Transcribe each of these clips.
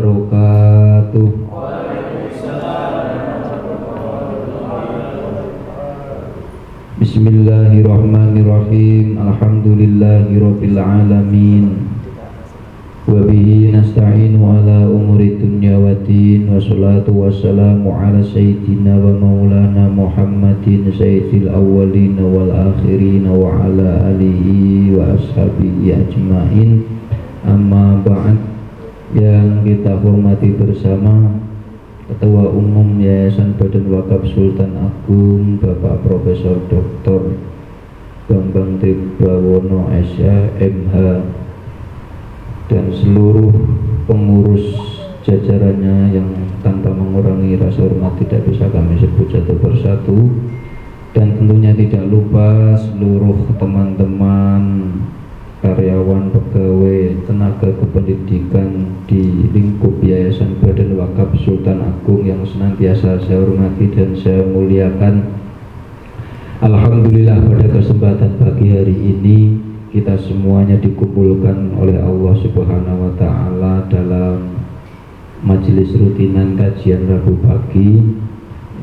wabarakatuh. Bismillahirrahmanirrahim. Alhamdulillahirabbil alamin. Wa bihi nasta'inu ala umuri dunya waddin. Wassalatu wassalamu ala sayyidina wa maulana Muhammadin sayyidil awwalin wal akhirin wa ala alihi wa ashabihi ajmain. Amma ba'd. Yang kita hormati bersama Ketua Umum Yayasan Badan Wakaf Sultan Agung Bapak Profesor Dr. Bambang Tribawono SH MH dan seluruh pengurus jajarannya yang tanpa mengurangi rasa hormat tidak bisa kami sebut satu persatu, dan tentunya tidak lupa seluruh teman-teman karyawan, pegawai, tenaga kependidikan di lingkup Yayasan Badan Wakaf Sultan Agung yang senantiasa saya hormati dan saya muliakan. Alhamdulillah, pada kesempatan pagi hari ini kita semuanya dikumpulkan oleh Allah Subhanahu wa Ta'ala dalam majelis rutinan kajian Rabu pagi.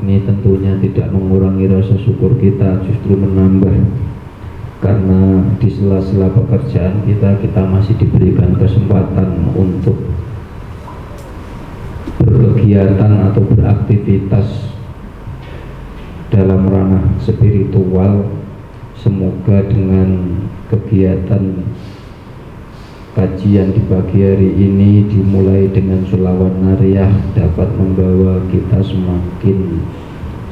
Ini tentunya tidak mengurangi rasa syukur kita, justru menambah, karena di sela-sela pekerjaan kita masih diberikan kesempatan untuk berkegiatan atau beraktivitas dalam ranah spiritual. Semoga dengan kegiatan kajian di pagi hari ini dimulai dengan sholawat nariyah dapat membawa kita semakin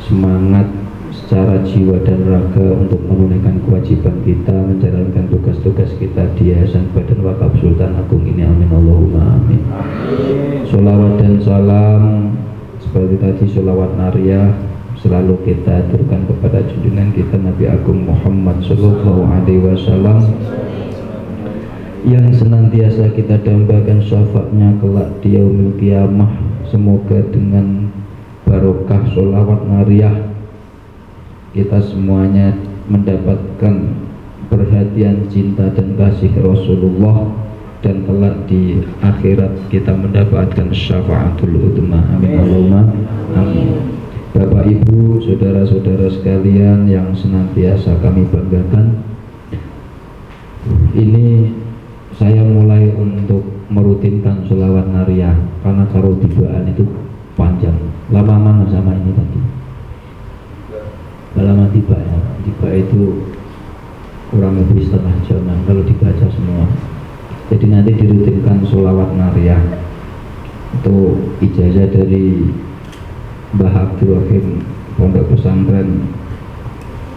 semangat secara jiwa dan raga untuk menunaikan kewajiban kita, menjalankan tugas-tugas kita di Yayasan Badan Wakaf Sultan Agung ini. Amin Allahumma amin. Sholawat dan salam seperti tadi sholawat nariyah selalu kita aturkan kepada junjungan kita Nabi Agung Muhammad Sallallahu Alaihi Wasallam yang senantiasa kita dambakan syafaatnya kelak di yaumil qiyamah. Semoga dengan barokah sholawat nariyah kita semuanya mendapatkan perhatian, cinta dan kasih Rasulullah, dan kelak di akhirat kita mendapatkan syafaatul udzma. Amin Allahumma amin. Bapak Ibu, saudara-saudara sekalian yang senantiasa kami banggakan, ini saya mulai untuk merutinkan sholawat nariyah karena kalau tibaan itu panjang. Lama mana sama ini tadi? Lama tiba ya, tiba itu kurang lebih setengah jaman kalau dibaca semua. Jadi nanti dirutinkan sholawat nariyah. Itu ijazah dari Mbah Abdul Rahim Pondok Pesantren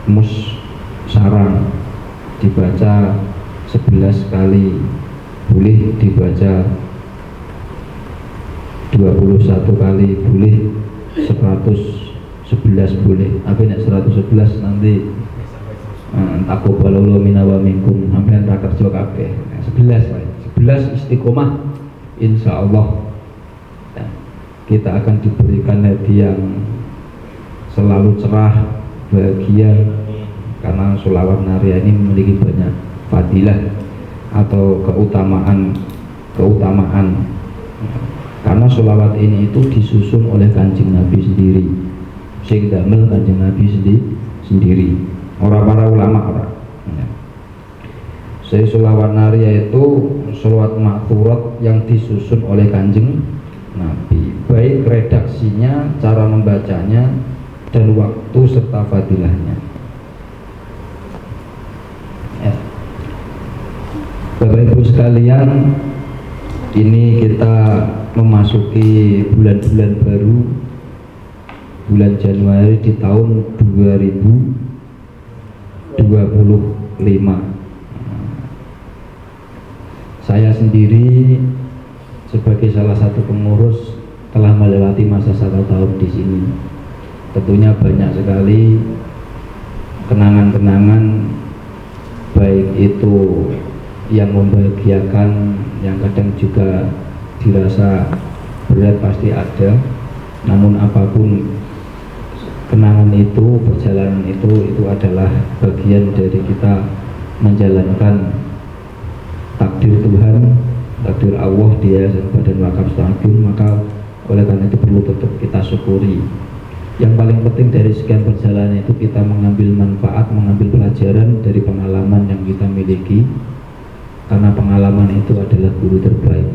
Mus Sarang, dibaca 11 kali, boleh dibaca 21 kali, boleh 111 boleh. Apa nek 111 nanti taqabbalallahu minna wa minkum, sampeyan ra kerja kabeh. 11 istiqomah insyaallah kita akan diberikan hadiah yang selalu cerah, bahagia, karena sholawat nariyah ini memiliki banyak fadilah atau keutamaan, karena sholawat ini itu disusun oleh Kanjeng Nabi sendiri, sing damel Kanjeng Nabi sendiri, orang para ulama orang. Saya sholawat nariyah itu sholawat makturat yang disusun oleh Kanjeng Nabi, baik redaksinya, cara membacanya, dan waktu serta fadilahnya. Bapak Ibu sekalian, ini kita memasuki bulan-bulan baru, bulan Januari di tahun 2025. Saya sendiri sebagai salah satu pengurus telah melewati masa 1 tahun di sini. Tentunya banyak sekali kenangan-kenangan, baik itu yang membahagiakan, yang kadang juga dirasa berat pasti ada. Namun apapun kenangan itu, perjalanan itu adalah bagian dari kita menjalankan takdir Tuhan takdir Allah di Yayasan Badan Wakaf Agung, maka oleh karena itu perlu tetap kita syukuri. Yang paling penting dari sekian perjalanan itu kita mengambil manfaat, mengambil pelajaran dari pengalaman yang kita miliki, karena pengalaman itu adalah guru terbaik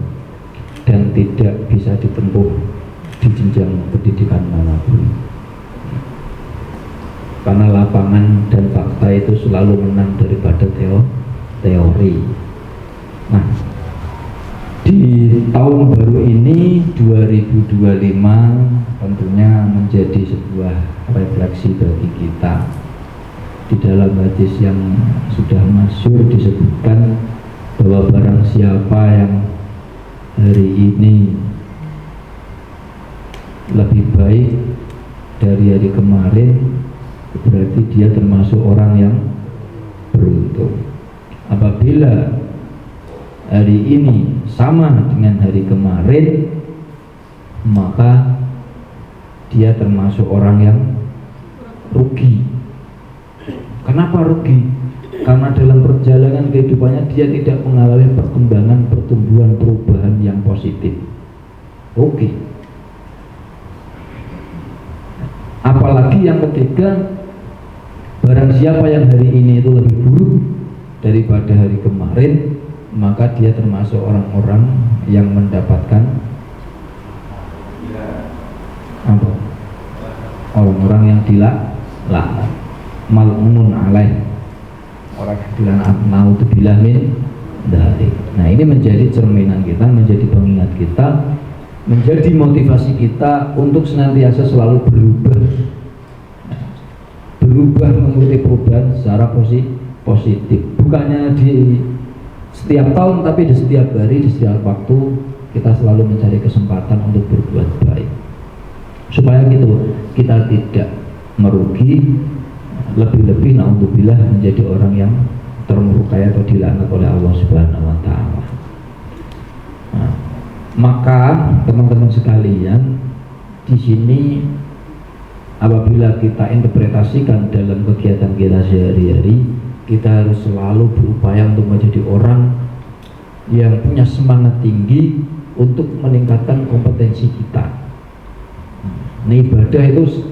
dan tidak bisa ditempuh di jenjang pendidikan manapun, karena lapangan dan fakta itu selalu menang daripada teori. Nah, di tahun baru ini 2025 tentunya menjadi sebuah refleksi bagi kita. Di dalam hadis yang sudah masyhur disebutkan bahwa barang siapa yang hari ini lebih baik dari hari kemarin, berarti dia termasuk orang yang beruntung. Apabila hari ini sama dengan hari kemarin, maka dia termasuk orang yang rugi. Kenapa rugi? Karena dalam perjalanan kehidupannya dia tidak mengalami perkembangan, pertumbuhan, perubahan yang positif. Rugi. Apalagi yang ketiga, barang siapa yang hari ini itu lebih buruk daripada hari kemarin, maka dia termasuk orang-orang yang mendapatkan apa? Orang-orang yang dilaknat, mal'unun alaih, orang yang dilaknat naudzubillah min dzalik. Nah, ini menjadi cerminan kita, menjadi pengingat kita, menjadi motivasi kita untuk senantiasa selalu berubah mengikuti perubahan secara positif. Bukannya di setiap tahun, tapi di setiap hari, di setiap waktu kita selalu mencari kesempatan untuk berbuat baik, supaya gitu kita tidak merugi, lebih-lebih naudzubillah menjadi orang yang termurkai atau dilaknat oleh Allah Subhanahu wa taala. Nah, maka teman-teman sekalian, di sini apabila kita interpretasikan dalam kegiatan kita sehari-hari, kita harus selalu berupaya untuk menjadi orang yang punya semangat tinggi untuk meningkatkan kompetensi kita. Nah, ibadah itu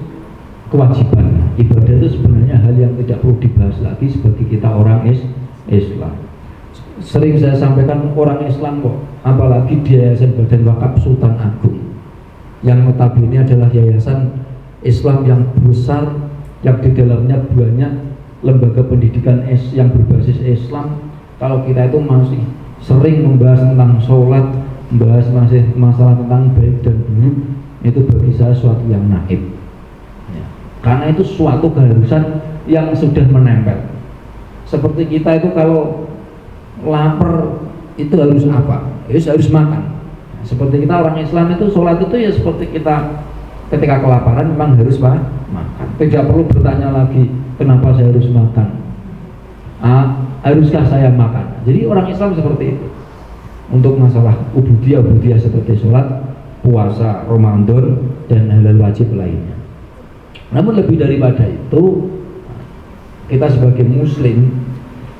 kewajiban. Ibadah itu sebenarnya hal yang tidak perlu dibahas lagi sebagai kita orang Islam. Sering saya sampaikan, orang Islam kok, apalagi di Yayasan Badan Wakaf Sultan Agung, yang notabene adalah yayasan Islam yang besar, yang di dalamnya banyak lembaga pendidikan yang berbasis Islam. Kalau kita itu masih sering membahas tentang sholat, membahas masih masalah tentang baik dan buruk, itu bagi saya suatu yang naif ya. Karena itu suatu keharusan yang sudah menempel. Seperti kita itu kalau lapar itu harus apa? Harus makan. Seperti kita orang Islam itu sholat itu ya seperti kita ketika kelaparan memang harus makan. Tidak perlu bertanya lagi kenapa saya harus makan, haruskah saya makan. Jadi orang Islam seperti itu. Untuk masalah ubudiyah seperti sholat, puasa, Ramadan, dan halal wajib lainnya. Namun lebih daripada itu, kita sebagai muslim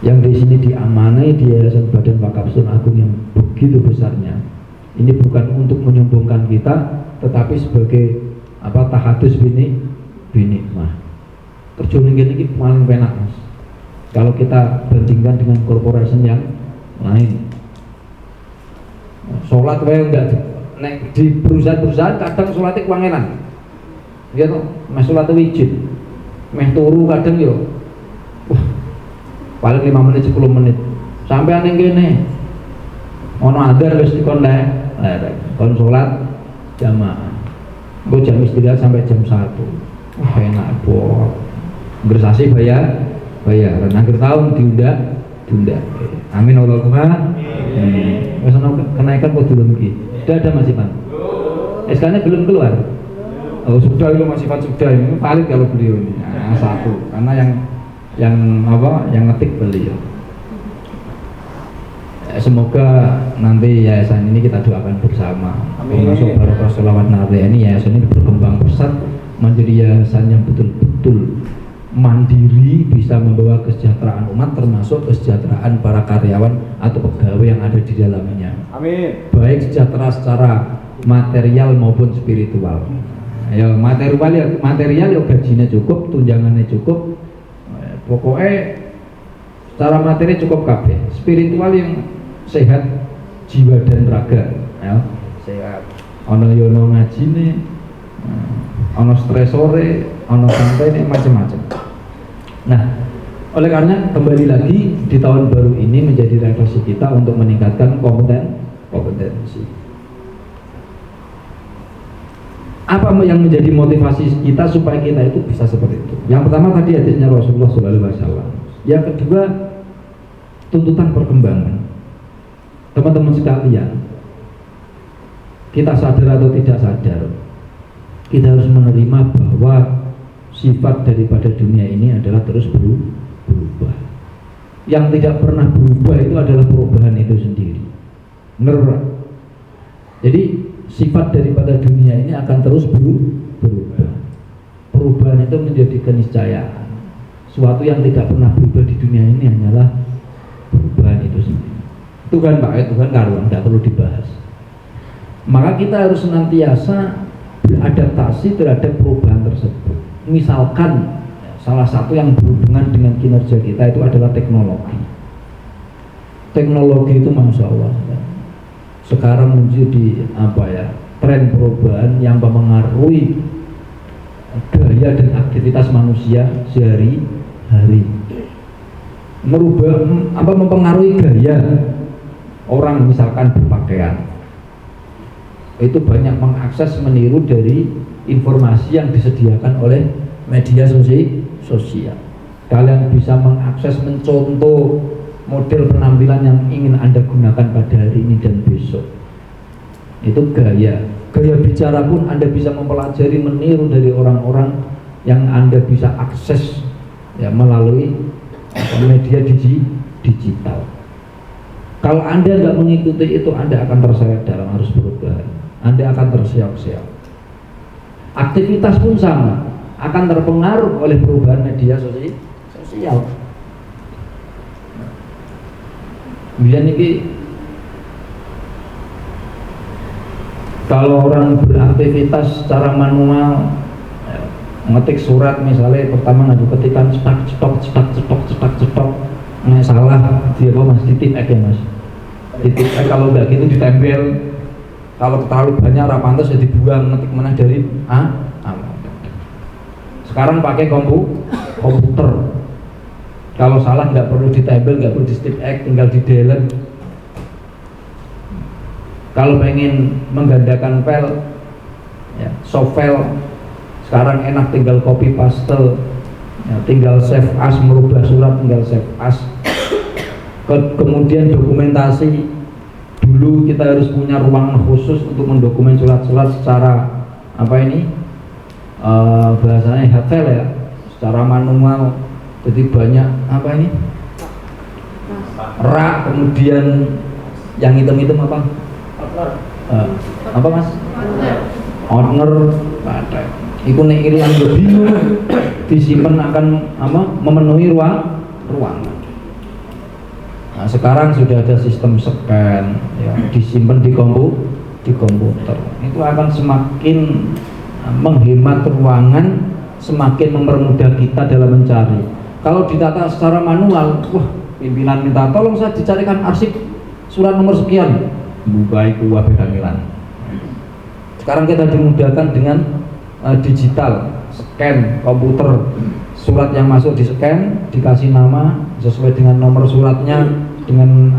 yang di sini diamanai di Yayasan Badan Wakaf Sultan Agung yang begitu besarnya, ini bukan untuk menyombongkan kita, tetapi sebagai tahadus binikmah. Terjun ini paling penak, Mas. Kalau kita bandingkan dengan korporasi yang lain, sholat wae enggak di perusahaan-perusahaan kadang sholatnya kewangenan, ya toh, mas sholat wajib, meh turu kadang yo, wah, paling 5 menit 10 menit, sampai aneh gini, ono adar wis dikon kon sholat jamaah, gue jam istirahat sampai jam 1, wah enak boh, bersasi bayar, akhir tahun diunda, amin Allahumma. Kenaikan kok belum sudah ada Mas Ivan? SK-nya belum keluar. Oh sudah, itu Mas Ivan sudah, ini valid kalau beliau ini satu, karena yang ngetik beliau. Semoga nanti yayasan ini kita doakan bersama, termasuk Barokah Sholawat Nabi ini, yayasan ini berkembang pesat menjadi yayasan yang betul-betul mandiri, bisa membawa kesejahteraan umat, termasuk kesejahteraan para karyawan atau pegawai yang ada di dalamnya. Amin. Baik sejahtera secara material maupun spiritual. Ya material ya gajinya cukup, tunjangannya cukup, pokoknya secara materi cukup kabeh. Spiritual yang sehat jiwa dan raga, ya. Sehat. Ono yono ngajine, ono stresore, ono santai, macam-macam. Nah, oleh karena kembali lagi di tahun baru ini menjadi refleksi kita untuk meningkatkan kompetensi. Apa yang menjadi motivasi kita supaya kita itu bisa seperti itu? Yang pertama tadi hadisnya Rasulullah SAW. Yang kedua, tuntutan perkembangan. Teman-teman sekalian, kita sadar atau tidak sadar, kita harus menerima bahwa sifat daripada dunia ini adalah terus berubah. Yang tidak pernah berubah itu adalah perubahan itu sendiri. Benar. Jadi sifat daripada dunia ini akan terus berubah. Perubahan itu menjadi keniscayaan. Suatu yang tidak pernah berubah di dunia ini hanyalah perubahan itu sendiri. Tuhan Pak, Tuhan karuan, tidak perlu dibahas. Maka kita harus senantiasa beradaptasi terhadap perubahan tersebut. Misalkan salah satu yang berhubungan dengan kinerja kita itu adalah teknologi. Teknologi itu masya Allah sekarang menjadi tren perubahan yang mempengaruhi gaya dan aktivitas manusia sehari-hari. Mempengaruhi gaya orang misalkan berpakaian. Itu banyak mengakses, meniru dari informasi yang disediakan oleh media sosial. Kalian bisa mengakses, mencontoh model penampilan yang ingin Anda gunakan pada hari ini dan besok. Itu gaya bicara pun Anda bisa mempelajari, meniru dari orang-orang yang Anda bisa akses ya melalui media digital. Kalau Anda nggak mengikuti itu, Anda akan terseret dalam arus perubahan. Anda akan terseok-seok. Aktivitas pun sama, akan terpengaruh oleh perubahan media sosial. Kemudian ini kalau orang beraktivitas secara manual, ngetik surat misalnya pertama ngadu ketikan cetak, salah dia mas titip ya mas, titip kalau nggak gitu ditempel, kalau terlalu banyak rapantes ya dibuang, ngetik mana dari sekarang pakai komputer. Kalau salah nggak perlu ditempel, nggak perlu di stip X, tinggal di delete. Kalau pengen menggandakan file, ya, soft file, sekarang enak tinggal copy paste, ya, tinggal save as, merubah surat tinggal save as. Kemudian dokumentasi, dulu kita harus punya ruangan khusus untuk mendokumen surat-surat secara bahasanya hard file ya, secara manual. Jadi banyak rak, kemudian yang hitam-hitam apa mas? Owner, itu nek ilang bingung, disimpan akan memenuhi ruangan. Nah, sekarang sudah ada sistem scan, ya, disimpan di komputer. Itu akan semakin menghemat ruangan, semakin mempermudah kita dalam mencari. Kalau ditata secara manual, wah, pimpinan minta tolong saya dicarikan arsip surat nomor sekian, buka itu bedamilan. Sekarang kita dimudahkan dengan digital, scan komputer, surat yang masuk di scan, dikasih nama sesuai dengan nomor suratnya, dengan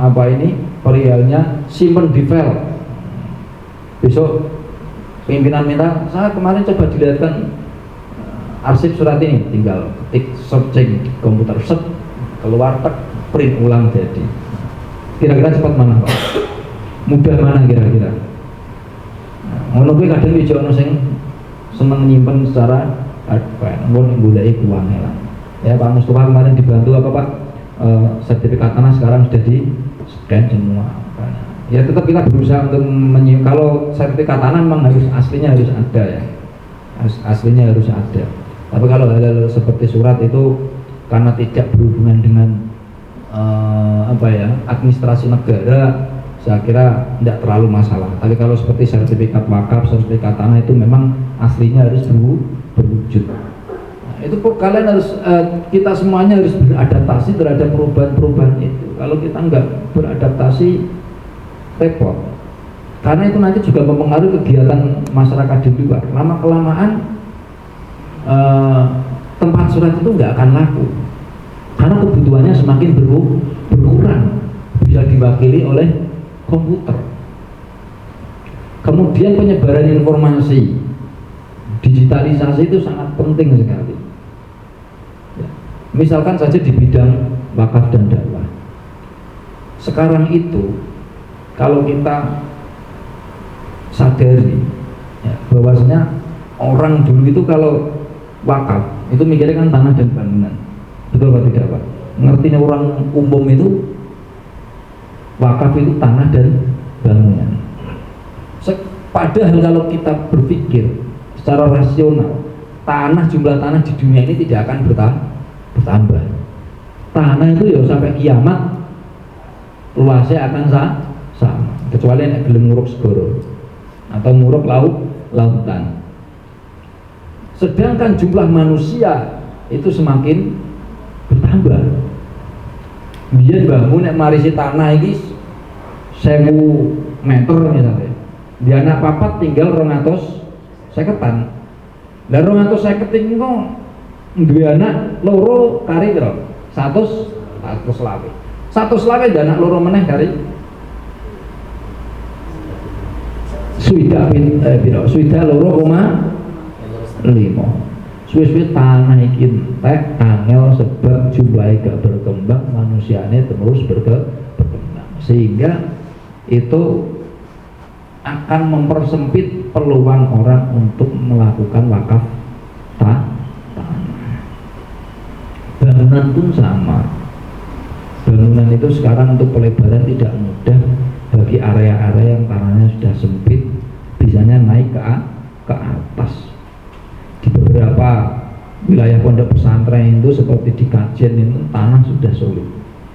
perialnya, simpen di file. Besok pimpinan minta, saya kemarin coba dilihatkan arsip surat ini, tinggal ketik searching di komputer, set keluar, tek, print ulang jadi. Kira-kira cepat mana Pak? Mudah mana kira-kira? Ngono kuwi kadang yo ono sing seneng nyimpen secara ngono goleki uangnya lah. Ya Pak Mustafa kemarin dibantu Pak? Sertifikat tanah sekarang sudah di scan semua. Ya tetap kita berusaha untuk kalau sertifikat tanah memang harus aslinya harus ada ya. Aslinya harus ada. Tapi kalau hal-hal seperti surat itu karena tidak berhubungan dengan administrasi negara, saya kira tidak terlalu masalah. Tapi kalau seperti sertifikat wakaf, sertifikat tanah itu memang aslinya harus berwujud. Nah, itu kalian harus kita semuanya harus beradaptasi terhadap perubahan-perubahan itu. Kalau kita nggak beradaptasi, repot. Karena itu nanti juga mempengaruhi kegiatan masyarakat di luar. Lama kelamaan tempat surat itu nggak akan laku. Karena kebutuhannya semakin berkurang, bisa diwakili oleh komputer. Kemudian penyebaran informasi, digitalisasi itu sangat penting sekali. Ya. Misalkan saja di bidang wakaf dan dakwah. Sekarang itu kalau kita sadari ya, bahwasanya orang dulu itu kalau wakaf itu mikirnya kan tanah dan bangunan. Betul atau tidak Pak? Ngertinya orang umum itu wakaf itu tanah dan bangunan. Padahal kalau kita berpikir secara rasional, jumlah tanah di dunia ini tidak akan bertambah. Tanah itu ya sampai kiamat luasnya akan sama, kecuali yang gelem nguruk segoro atau nguruk lautan. Sedangkan jumlah manusia itu semakin bertambah. Biar bangun nek marisi tanah iki 1000 meter misalnya. Di anak papat tinggal 250-an. Lah 250 engko duwe anak loro kari piro? 100 lawe. 100 lawe dan anak loro meneh kari suida loro koma 5. Suwe-suwe tanah iki entek angel sebab jumlahnya gak berkembang, manusianya terus berkembang, sehingga itu akan mempersempit peluang orang untuk melakukan wakaf tanah. Bangunan pun sama. Bangunan itu sekarang untuk pelebaran tidak mudah bagi area-area yang tanahnya sudah sempit, bisanya naik ke atas. Di beberapa wilayah pondok pesantren itu seperti di Kajen itu tanah sudah sulit.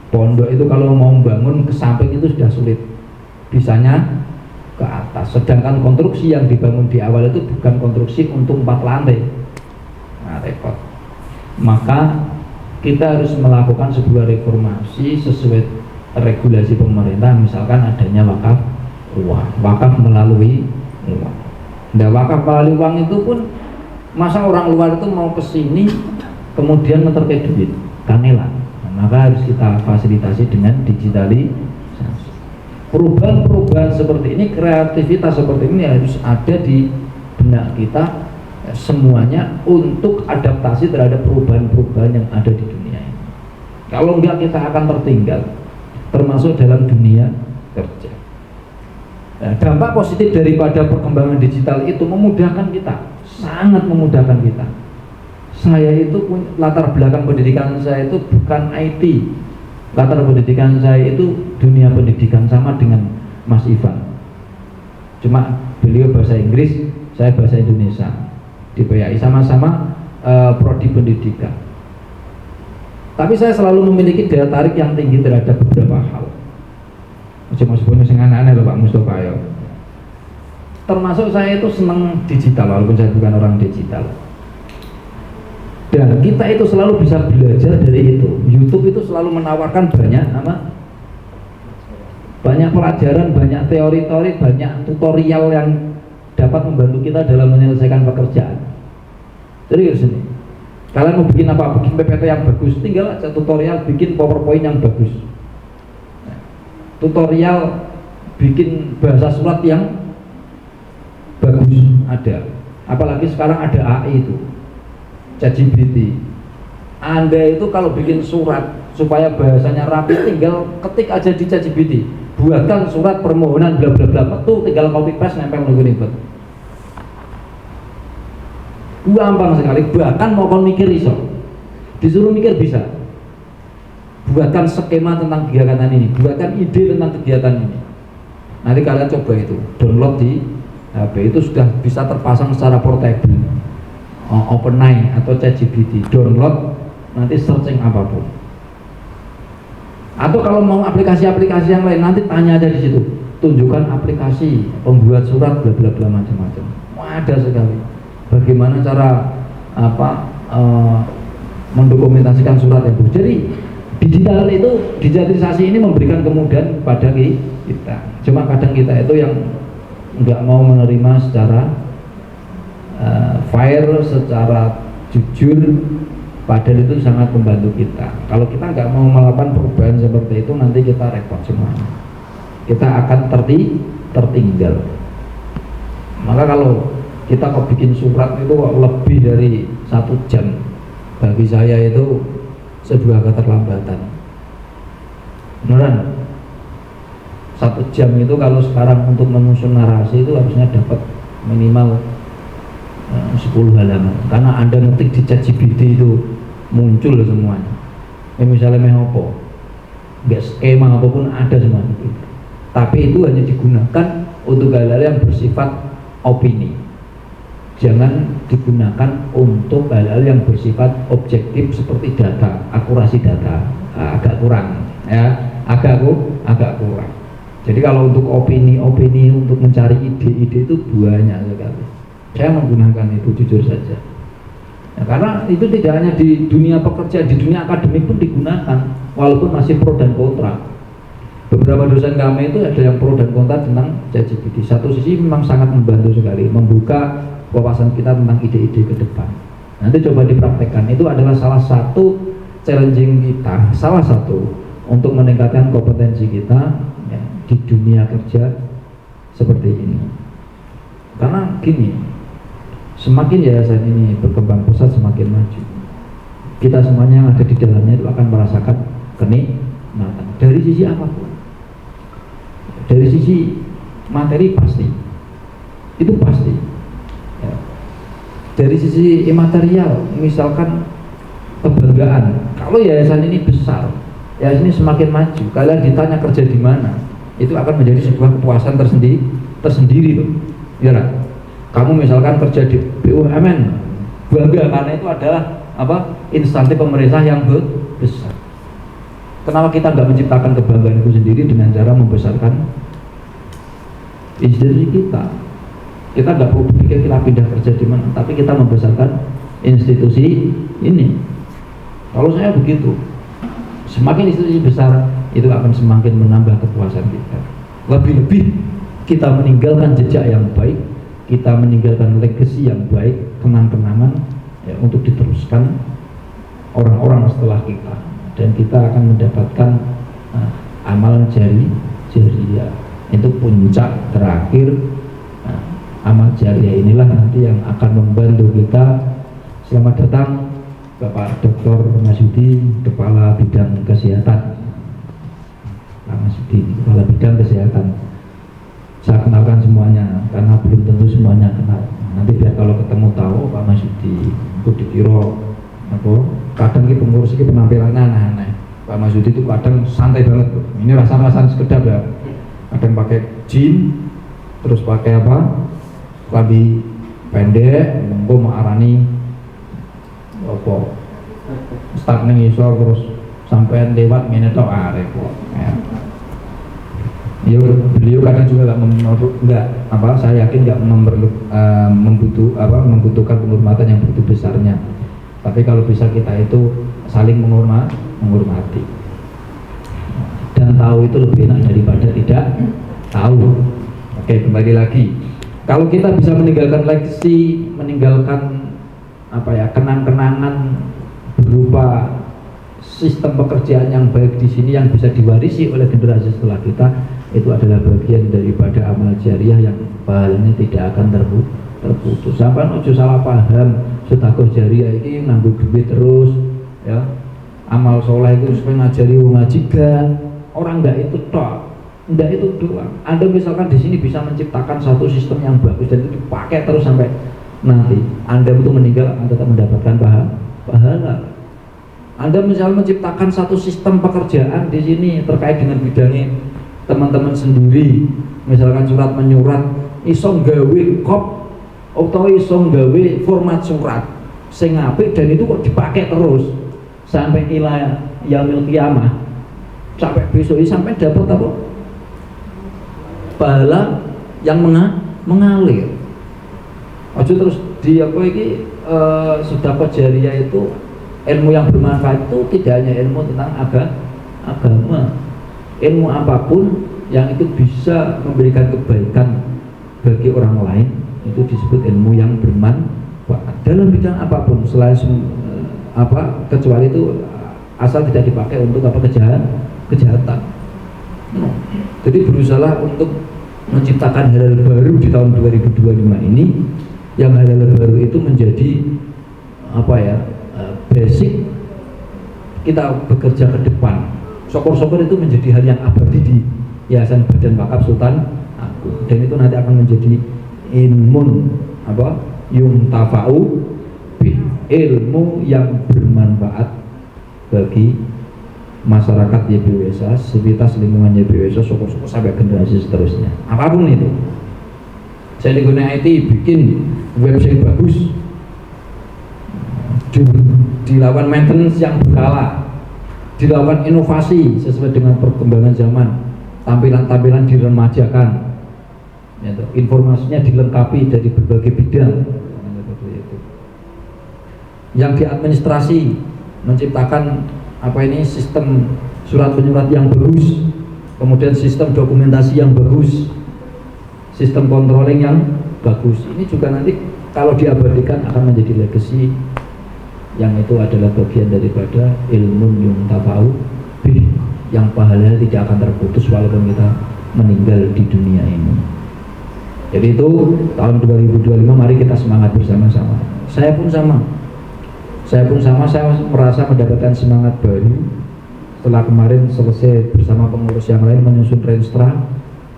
Pondok itu kalau mau bangun ke samping itu sudah sulit, bisanya ke atas. Sedangkan konstruksi yang dibangun di awal itu bukan konstruksi untuk 4 lantai. Nah, repot. Maka kita harus melakukan sebuah reformasi sesuai regulasi pemerintah, misalkan adanya wakaf uang, wakaf melalui uang. Nah, wakaf melalui uang itu pun masa orang luar itu mau ke sini kemudian ngeterke duit kanelan. Nah, maka harus kita fasilitasi dengan digitalisasi. Perubahan-perubahan seperti ini, kreativitas seperti ini harus ada di benak kita semuanya untuk adaptasi terhadap perubahan-perubahan yang ada di dunia ini. Kalau enggak kita akan tertinggal, termasuk dalam dunia kerja. Nah, dampak positif daripada perkembangan digital itu memudahkan kita, sangat memudahkan kita. Saya itu latar belakang pendidikan saya itu bukan IT. Latar pendidikan saya itu dunia pendidikan sama dengan Mas Ivan. Cuma beliau bahasa Inggris, saya bahasa Indonesia. Di PAI sama-sama prodi pendidikan. Tapi saya selalu memiliki daya tarik yang tinggi terhadap beberapa hal. Cuma sebenarnya sing aneh-aneh loh Pak Mustafa ya. Termasuk saya itu senang digital walaupun saya bukan orang digital. Dan kita itu selalu bisa belajar dari itu. YouTube itu selalu menawarkan banyak pelajaran, banyak teori-teori, banyak tutorial yang dapat membantu kita dalam menyelesaikan pekerjaan. Serius ini. Kalian mau bikin apa? Bikin PPT yang bagus, tinggal aja tutorial bikin PowerPoint yang bagus. Tutorial bikin bahasa surat yang bagus ada. Apalagi sekarang ada AI itu, ChatGPT. Anda itu kalau bikin surat supaya bahasanya rapi, tinggal ketik aja di ChatGPT, buatkan surat permohonan bla bla bla, tuh tinggal copy paste nempel ribet. Gampang sekali, bahkan mau kon mikir iso, disuruh mikir bisa. Buatkan skema tentang kegiatan ini, buatkan ide tentang kegiatan ini. Nanti kalian coba itu, download di HP, itu sudah bisa terpasang secara portable. OpenAI atau ChatGPT, download nanti searching apapun. Atau kalau mau aplikasi-aplikasi yang lain nanti tanya aja di situ, tunjukkan aplikasi pembuat surat bla bla bla macam-macam. Ada sekali. Bagaimana cara mendokumentasikan surat itu. Jadi digital itu, digitalisasi ini memberikan kemudahan pada kita. Cuma kadang kita itu yang nggak mau menerima secara fair, secara jujur, padahal itu sangat membantu kita. Kalau kita nggak mau melakukan perubahan seperti itu, nanti kita repot semuanya. Kita akan tertinggal. Maka kalau kita kok bikin surat itu kok lebih dari 1 jam, bagi saya itu sebuah keterlambatan. Beneran, 1 jam itu kalau sekarang untuk menyusun narasi itu harusnya dapat minimal 10 halaman. Karena Anda ngetik di ChatGPT itu muncul semuanya. Misalnya mehopo, nggak skema apapun ada semuanya. Tapi itu hanya digunakan untuk hal-hal yang bersifat opini. Jangan digunakan untuk hal-hal yang bersifat objektif seperti data, akurasi data. Agak kurang, ya, agak kurang. Jadi kalau untuk opini untuk mencari ide-ide itu banyak sekali. Saya menggunakan itu jujur saja. Ya, karena itu tidak hanya di dunia pekerjaan, di dunia akademik pun digunakan, walaupun masih pro dan kontra. Beberapa dosen kami itu ada yang pro dan kontra tentang ChatGPT. Satu sisi memang sangat membantu sekali, membuka wawasan kita tentang ide-ide ke depan. Nanti coba dipraktekkan, itu adalah salah satu challenging kita, salah satu untuk meningkatkan kompetensi kita ya, di dunia kerja seperti ini. Karena gini, semakin yayasan ini berkembang pesat, semakin maju, kita semuanya yang ada di dalamnya itu akan merasakan kenikmatan dari sisi apapun. Dari sisi materi pasti, itu pasti ya. Dari sisi imaterial, misalkan kebanggaan, kalau yayasan ini besar, yayasan ini semakin maju, kalian ditanya kerja di mana, itu akan menjadi sebuah kepuasan tersendiri loh, ya lah. Kamu misalkan kerja di BUMN, bangga karena itu adalah instansi pemerintah yang besar. Kenapa kita nggak menciptakan kebanggaan itu sendiri dengan cara membesarkan institusi kita? Kita nggak perlu berpikir kita pindah kerja di mana, tapi kita membesarkan institusi ini. Kalau saya begitu, semakin institusi besar itu akan semakin menambah kepuasan kita. Lebih-lebih kita meninggalkan jejak yang baik, kita meninggalkan legacy yang baik, kenang-kenangan ya, untuk diteruskan orang-orang setelah kita. Dan kita akan mendapatkan amal jariah. Itu puncak terakhir. Amal jariah inilah nanti yang akan membantu kita. Selamat datang Bapak Dr. Masyudi, Kepala Bidang Kesehatan. Pak Masyudi, Kepala Bidang Kesehatan. Saya kenalkan semuanya karena belum tentu semuanya kenal. Nanti biar kalau ketemu tahu Pak Masyudi, itu dikira kadang ini pengurus ini penampilannya aneh-aneh. Pak Masyudi itu kadang santai banget bro. Ini rasa-rasa sekedar ya. Kadang pakai jeans, terus pakai klambi pendek, monggo mau arani start ning isor terus sampean lewat ngene tok repot. Ya beliau kadang juga saya yakin nggak membutuhkan penghormatan yang begitu besarnya. Tapi kalau bisa kita itu saling menghormati dan tahu itu lebih enak daripada tidak tahu. Oke, kembali lagi, kalau kita bisa meninggalkan legacy, meninggalkan kenang-kenangan berupa sistem pekerjaan yang baik di sini yang bisa diwarisi oleh generasi setelah kita, itu adalah bagian daripada amal jariah yang pahalanya tidak akan terputus. Sampai ojo salah paham, sedekah jariah ini nganggo duit terus ya. Amal soleh itu supaya ngajari ngaji kan. Orang enggak itu tok. Enggak itu doang. Anda misalkan di sini bisa menciptakan satu sistem yang bagus dan itu dipakai terus sampai nanti Anda itu meninggal akan tetap mendapatkan pahala. Anda misalnya menciptakan satu sistem pekerjaan di sini terkait dengan bidangnya teman-teman sendiri, misalkan surat menyurat, iso nggawe kop atau iso nggawe format surat, sing apik dan itu kok dipakai terus sampai ila yaumil qiyamah, sampai besok ini sampai dapat apa? Pahala yang mengalir. Aja terus di apa ini sedekah jariyah itu ilmu yang bermanfaat itu tidak hanya ilmu tentang agama, ilmu apapun yang itu bisa memberikan kebaikan bagi orang lain itu disebut ilmu yang bermanfaat dalam bidang apapun selain kecuali itu asal tidak dipakai untuk kejahatan. Jadi berusaha untuk menciptakan hal baru di tahun 2025 ini, yang hal baru itu menjadi basic kita bekerja ke depan. Syukur-syukur itu menjadi hal yang abadi di Yayasan Badan Wakaf Sultan Agung, dan itu nanti akan menjadi yuntafa'u bih, ilmu yang bermanfaat bagi masyarakat YBWSA, sivitas lingkungan YBWSA, syukur-syukur sampai generasi seterusnya. Apapun itu. Saya di dunia IT bikin website bagus, dilakukan maintenance yang berkala, dilakukan inovasi sesuai dengan perkembangan zaman, tampilan-tampilan diremajakan, informasinya dilengkapi dari berbagai bidang, yang diadministrasi menciptakan sistem surat menyurat yang bagus, kemudian sistem dokumentasi yang bagus, sistem controlling yang bagus. Ini juga nanti kalau diabadikan akan menjadi legacy yang itu adalah bagian daripada ilmu yuntafa'u bih, yang pahalanya tidak akan terputus walaupun kita meninggal di dunia ini. Jadi itu tahun 2025 mari kita semangat bersama-sama. Saya pun sama, saya merasa mendapatkan semangat baru setelah kemarin selesai bersama pengurus yang lain menyusun renstra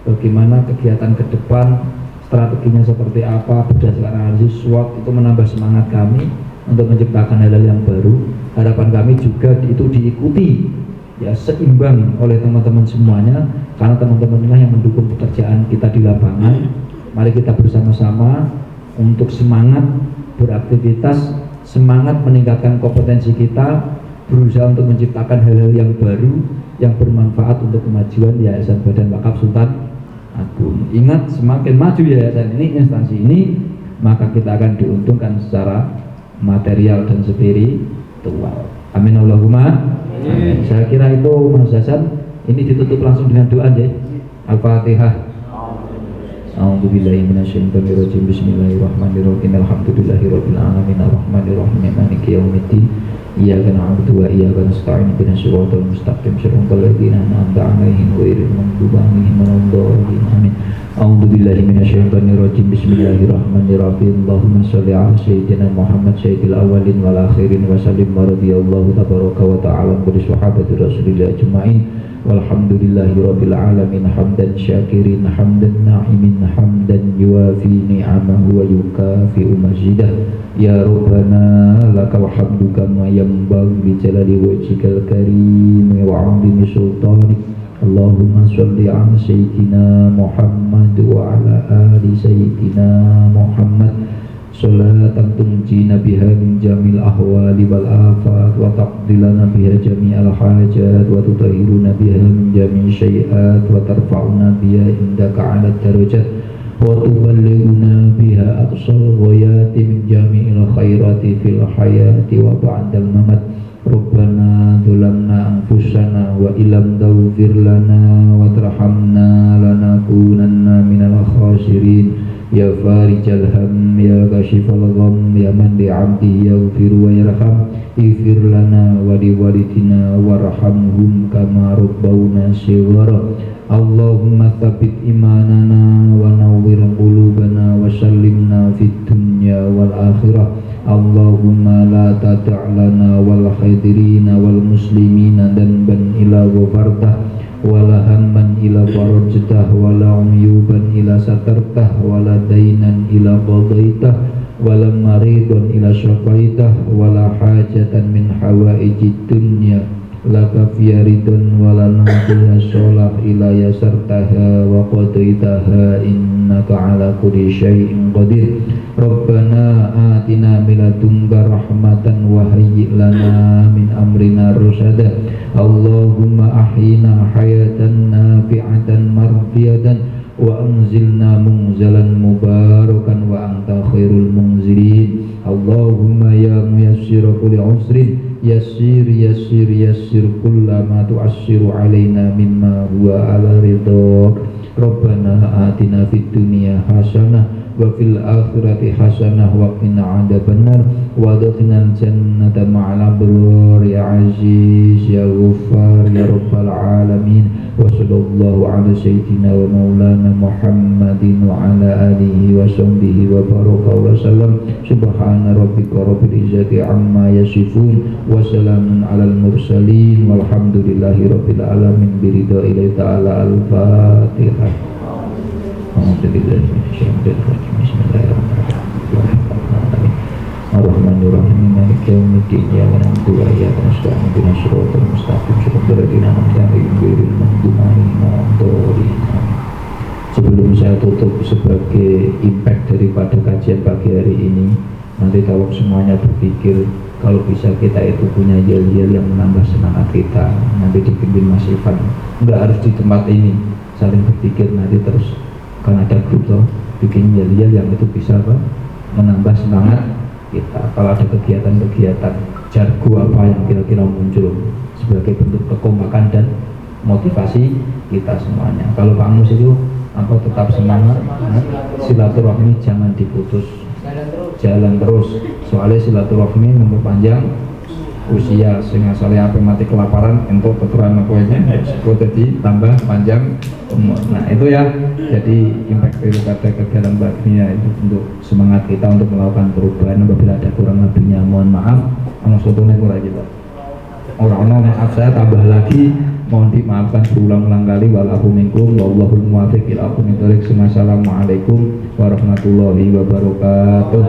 bagaimana kegiatan ke depan, strateginya seperti apa berdasarkan analisis SWOT. Itu menambah semangat kami untuk menciptakan hal-hal yang baru. Harapan kami juga itu diikuti seimbang oleh teman-teman semuanya, karena teman-teman inilah yang mendukung pekerjaan kita di lapangan. Mari kita bersama-sama untuk semangat beraktivitas, semangat meningkatkan kompetensi kita, berusaha untuk menciptakan hal-hal yang baru yang bermanfaat untuk kemajuan Yayasan Badan Wakaf Sultan Agung. Ingat, semakin maju yayasan ini, instansi ini, maka kita akan diuntungkan secara material dan spiritual. Amin Allahumma. Saya kira itu Mas Hasan, ini ditutup langsung dengan doa ya. Al-Fatihah. A'udzubillahi minasyaitonir rajim. Bismillahirrahmanirrahim. Alhamdulillahirabbil alamin arrahmanirrahim maliki yaumiddin. Iyyaka na'budu wa iyyaka nasta'in ihdinas siratal mustaqim siratal ladzina an'amta 'alaihim ghairil maghdubi 'alaihim waladdallin. Amin. A'udzubillahi minasyaitonir rajim. Bismillahirrahmanirrahim. Allahumma shalli 'ala sayyidina Muhammad sayyidil awwalin wal akhirin wa sallim wa radhiyallahu tabaraka wa ta'ala bi sahabati Rasulillah ajma'in. Walhamdulillahi rabbil alamin hamdan syakirin hamdan na'imin hamdan yuwafi ni'amahu wa yukafi'u mazidah. Ya Rabbana lakal hamdu kama yanbaghi li jalali wajhikal karim wa 'azimi sultanik. Allahumma shalli 'ala sayyidina Muhammad wa 'ala ali sayyidina Muhammad salatan tunjina biha min jamil ahwali wal afat wa taqdilana biha jami'al hajat wa tutahhiruna biha min jami'i syai'at wa tarfa'una biha indaka 'ala darajat wa tuballighuna biha aqsal ghayati min jami'il khairati fil hayati wa ba'dal mamat. Rabbana dzulamna anfusana wa illam taghfir lana wa tarhamna lanakunanna minal khasirin. Ya farijal ham, ya kashifal gham, ya man bi'abdihi yaghfir wa yarham. Ighfir lana wa liwalidina warhamhum kama rabbawna shighara. Allahumma tsabbit imanana wa nawwir qulubana wa sallimna fid dunya wal akhirah. Allahumma la tada' lana wal hadirina wal muslimina danban ila ghafartah wala hamman ila farajtah wala umyuban ila satartah wala dainan ila qadaitah wala maridan ila syafaitah wala hajatan min hawaijid dunya laka fiya ridon walana fiha sholah ila yasartaha wa qadaitaha innaka ala kulli syai'in qadir. Rabbana atina min ladunka rahmatan wa hayyi' lana min amrina rusada. Allahumma ahyina hayatan nafi'atan mardiyatan wa anzilna munzalan mubarakan wa anta khairul munzilin. Allahumma ya muyassir kulli usrin yassir yassir yassir kullama tu'assiru alaina mimma huwa ala ridhak. Rabbana atina fid dunya hasanah wa fil akhirati hasanah wa qina adzabannar wa adkhilna jannata ma'al abrar ya aziz ya ghaffar ya rabbal alamin. Wa sallallahu ala sayyidina wa maulana Muhammadin wa ala alihi wa sahbihi wa baraka wa sallam. Subhana rabbika rabbil izzati amma yasifun wa salamun alal mursalin walhamdulillahi rabbil alamin biridha ilahi ta'ala al-fatihah. Bismillahirrahmanirrahim. Ar-Rahmanir-Rahim. Maliki yaumiddin. Iyyaka na'budu wa iyyaka nasta'in. Ihdinas siratal mustaqim. Shiratal ladzina an'amta 'alaihim ghairil maghdubi 'alaihim waladdallin. Sebelum saya tutup sebagai impact daripada kajian pagi hari ini, nanti kalau semuanya berpikir kalau bisa kita itu punya yel-yel yang menambah semangat kita, nanti dipimpin Mas Ivan, nggak harus di tempat ini, saling berpikir nanti terus, kan ada grup loh, bikin yel-yel yang itu bisa apa, menambah semangat kita. Kalau ada kegiatan-kegiatan jargo apa yang kira-kira muncul sebagai bentuk kekompakan dan motivasi kita semuanya. Kalau Pak Mus itu apa tetap semangat, silaturahmi jangan diputus, jalan terus. Soalnya silaturahmi memperpanjang usia, sehingga saya apa mati kelaparan untuk keturunan kuenya jadi tambah panjang umur. Nah itu ya, jadi impact daripada kegiatan baginya itu untuk semangat kita untuk melakukan perubahan. Apabila ada kurang lebihnya mohon maaf, maksudnya kurang gitu. Orang-orang maaf saya tambah lagi, mohon dimaafkan berulang-ulang kali. Walafu minkum wallahul muwaffiq ila aqwamit thoriq. Assalamualaikum warahmatullahi wabarakatuh.